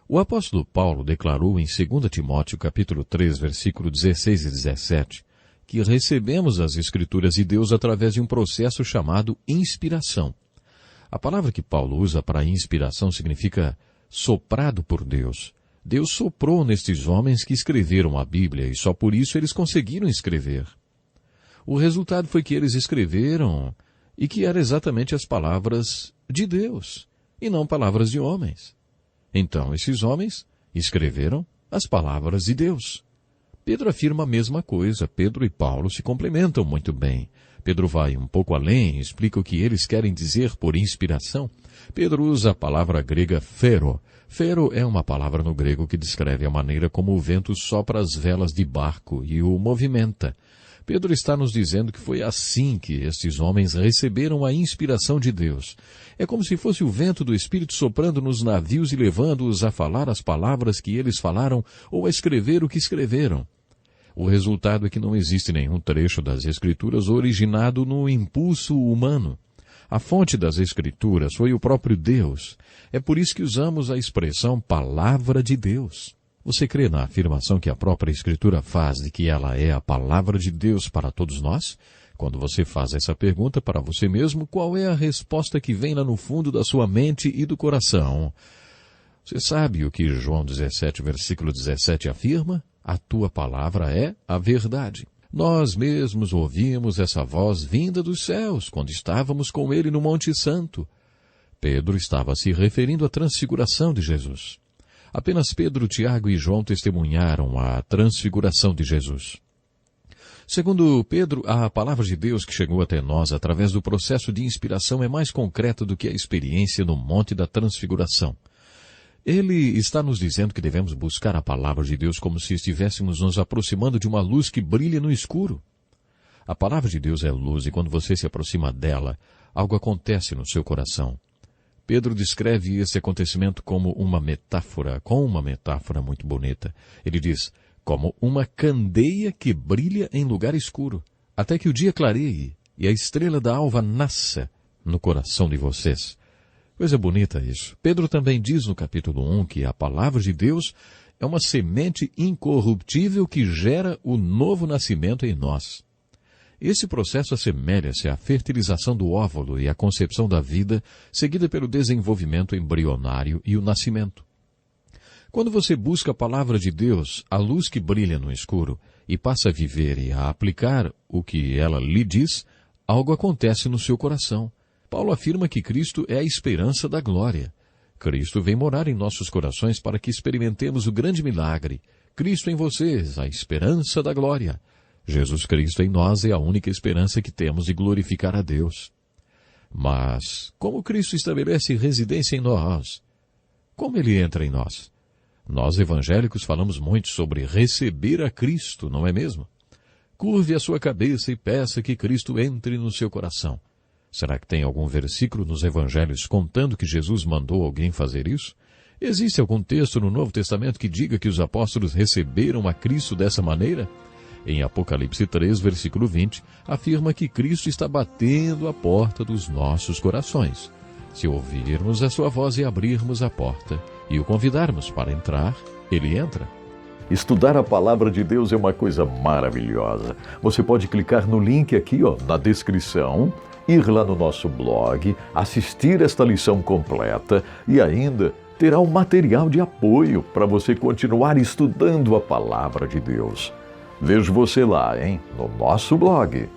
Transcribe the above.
O apóstolo Paulo declarou em 2 Timóteo capítulo 3, versículo 16 e 17, que recebemos as Escrituras de Deus através de um processo chamado inspiração. A palavra que Paulo usa para inspiração significa soprado por Deus. Deus soprou nestes homens que escreveram a Bíblia e só por isso eles conseguiram escrever. O resultado foi que eles escreveram e que eram exatamente as palavras de Deus e não palavras de homens. Então, esses homens escreveram as palavras de Deus. Pedro afirma a mesma coisa. Pedro e Paulo se complementam muito bem. Pedro vai um pouco além e explica o que eles querem dizer por inspiração. Pedro usa a palavra grega phero. Phero é uma palavra no grego que descreve a maneira como o vento sopra as velas de barco e o movimenta. Pedro está nos dizendo que foi assim que estes homens receberam a inspiração de Deus. É como se fosse o vento do Espírito soprando nos navios e levando-os a falar as palavras que eles falaram ou a escrever o que escreveram. O resultado é que não existe nenhum trecho das Escrituras originado no impulso humano. A fonte das Escrituras foi o próprio Deus. É por isso que usamos a expressão Palavra de Deus. Você crê na afirmação que a própria Escritura faz de que ela é a Palavra de Deus para todos nós? Quando você faz essa pergunta para você mesmo, qual é a resposta que vem lá no fundo da sua mente e do coração? Você sabe o que João 17, versículo 17 afirma? A tua palavra é a verdade. Nós mesmos ouvimos essa voz vinda dos céus, quando estávamos com ele no Monte Santo. Pedro estava se referindo à transfiguração de Jesus. Apenas Pedro, Tiago e João testemunharam a transfiguração de Jesus. Segundo Pedro, a palavra de Deus que chegou até nós através do processo de inspiração é mais concreta do que a experiência no Monte da Transfiguração. Ele está nos dizendo que devemos buscar a palavra de Deus como se estivéssemos nos aproximando de uma luz que brilha no escuro. A palavra de Deus é luz e quando você se aproxima dela, algo acontece no seu coração. Pedro descreve esse acontecimento como uma metáfora, com uma metáfora muito bonita. Ele diz, como uma candeia que brilha em lugar escuro, até que o dia clareie e a estrela da alva nasça no coração de vocês. Coisa bonita isso. Pedro também diz no capítulo 1 que a palavra de Deus é uma semente incorruptível que gera o novo nascimento em nós. Esse processo assemelha-se à fertilização do óvulo e à concepção da vida, seguida pelo desenvolvimento embrionário e o nascimento. Quando você busca a palavra de Deus, a luz que brilha no escuro, e passa a viver e a aplicar o que ela lhe diz, algo acontece no seu coração. Paulo afirma que Cristo é a esperança da glória. Cristo vem morar em nossos corações para que experimentemos o grande milagre. Cristo em vocês, a esperança da glória. Jesus Cristo em nós é a única esperança que temos de glorificar a Deus. Mas, como Cristo estabelece residência em nós? Como Ele entra em nós? Nós evangélicos falamos muito sobre receber a Cristo, não é mesmo? Curve a sua cabeça e peça que Cristo entre no seu coração. Será que tem algum versículo nos evangelhos contando que Jesus mandou alguém fazer isso? Existe algum texto no Novo Testamento que diga que os apóstolos receberam a Cristo dessa maneira? Em Apocalipse 3, versículo 20, afirma que Cristo está batendo a porta dos nossos corações. Se ouvirmos a sua voz e abrirmos a porta e o convidarmos para entrar, ele entra. Estudar a palavra de Deus é uma coisa maravilhosa. Você pode clicar no link aqui, na descrição, ir lá no nosso blog, assistir esta lição completa e ainda terá um material de apoio para você continuar estudando a palavra de Deus. Vejo você lá, no nosso blog.